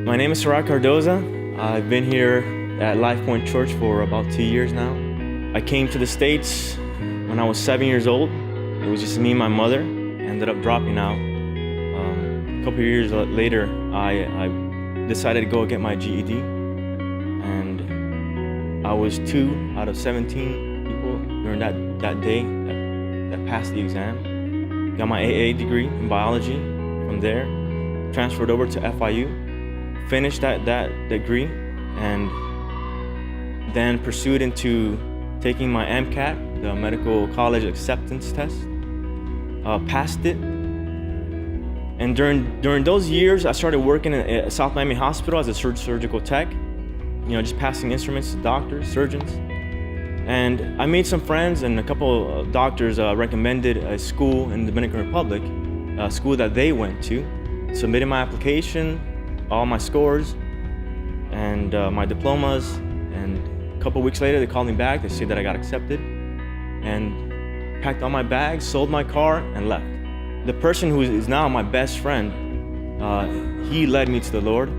My name is Sirac. I've been here at Life Point Church for about 2 years now. I came to the States when I was 7 years old. It was just me and my mother. Ended up dropping out. A couple of years later, I decided to go get my GED. And I was 2 out of 17 people during that day that passed the exam. Got my AA degree in biology. From there, transferred over to FIU. Finished that degree and then pursued into taking my MCAT, the Medical College Acceptance Test. Passed it. And during those years, I started working at South Miami Hospital as a surgical tech, just passing instruments to doctors, surgeons. And I made some friends, and a couple of doctors recommended a school in the Dominican Republic, a school that they went to. Submitted my application, all my scores, and my diplomas. And a couple weeks later, they called me back. They said that I got accepted, and packed all my bags, sold my car, and left. The person who is now my best friend, he led me to the Lord.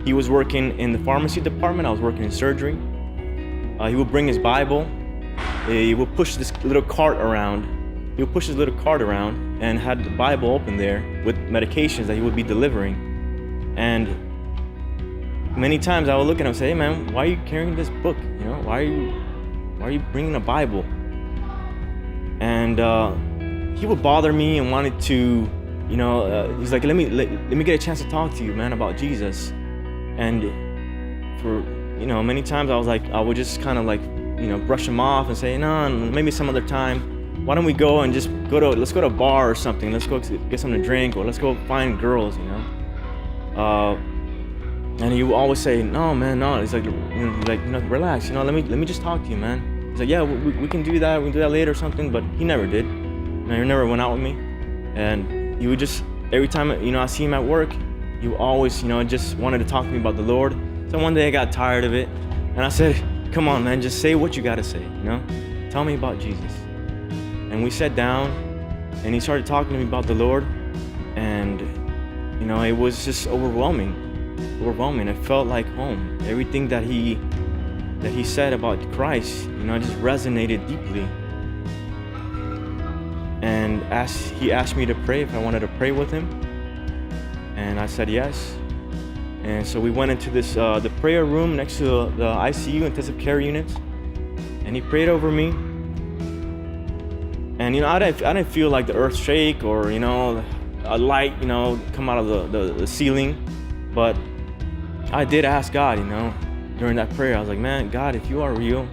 He was working in the pharmacy department. I was working in surgery. He would bring his Bible. He would push this little cart around. He would push his little cart around and had the Bible open there with medications that he would be delivering. And many times I would look at him and say, "Hey man, why are you carrying this book? Why are you bringing a Bible?" And he would bother me and wanted to, he's like, let me get a chance to talk to you, man, about Jesus. And for many times I would just kind of brush him off and say, "No, maybe some other time. Why don't we go and let's go to a bar or something. Let's go get something to drink, or let's go find girls, And he would always say, "No, man, no." He's like, relax, let me just talk to you, man. He's like, "Yeah, we can do that. We can do that later or something." But he never did. He never went out with me. And he would just, every time, I see him at work, he would always, just wanted to talk to me about the Lord. So one day I got tired of it. And I said, "Come on, man, just say what you got to say, Tell me about Jesus." And we sat down, and he started talking to me about the Lord. And, it was just overwhelming. It felt like home. Everything that he said about Christ, just resonated deeply. And he asked me to pray if I wanted to pray with him. And I said yes. And so we went into the prayer room next to the ICU, intensive care units. And he prayed over me. And I didn't feel like the earth shake or a light come out of the ceiling, but I did ask God during that prayer. I was like, "Man, God, if you are real,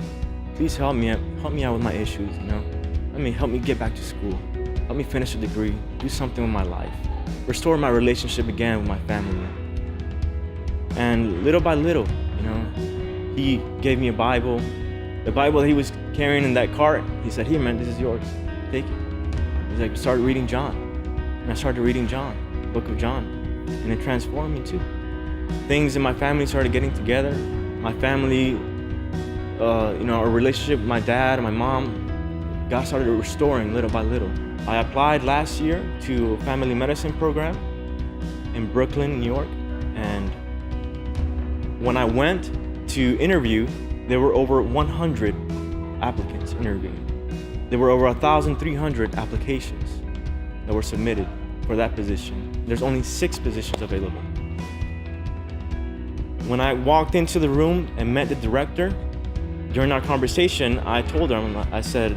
please help me out with my issues. Help me get back to school, help me finish a degree, do something with my life, restore my relationship again with my family." And little by little, he gave me a Bible. The Bible that he was carrying in that cart, he said, "Here, man, this is yours. Take it." He's like, "Start reading John." And I started reading John, book of John. And it transformed me too. Things in my family started getting together. My family, our relationship with my dad and my mom, God started restoring little by little. I applied last year to a family medicine program in Brooklyn, New York. And when I went to interview, there were over 100 applicants interviewing. There were over 1,300 applications that were submitted for that position. There's only 6 positions available. When I walked into the room and met the director, during our conversation, I told her, I said,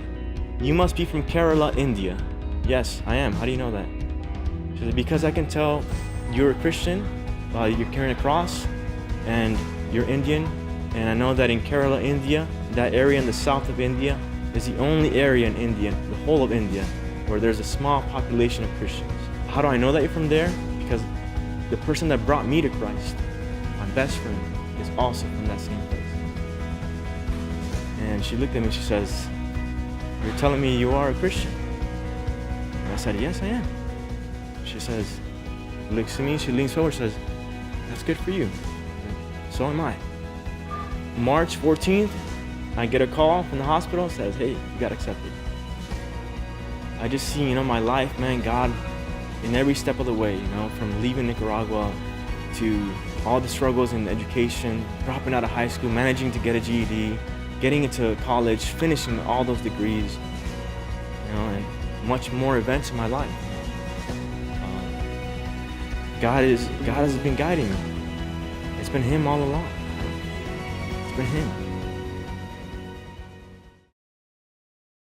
"You must be from Kerala, India." "Yes, I am. How do you know that?" She said, "Because I can tell you're a Christian, you're carrying a cross, and you're Indian. And I know that in Kerala, India, that area in the south of India, is the only area in India, the whole of India, where there's a small population of Christians." How do I know that you're from there? Because the person that brought me to Christ, my best friend, is also from that same place. And she looked at me and she says, "You're telling me you are a Christian?" And I said, "Yes, I am." She says, looks at me, she leans forward, says, "That's good for you. So am I." March 14th, I get a call from the hospital, says, "Hey, you got accepted." I just see, my life, man, God, in every step of the way, from leaving Nicaragua to all the struggles in education, dropping out of high school, managing to get a GED, getting into college, finishing all those degrees, and much more events in my life. God has been guiding me. It's been Him all along. It's been Him.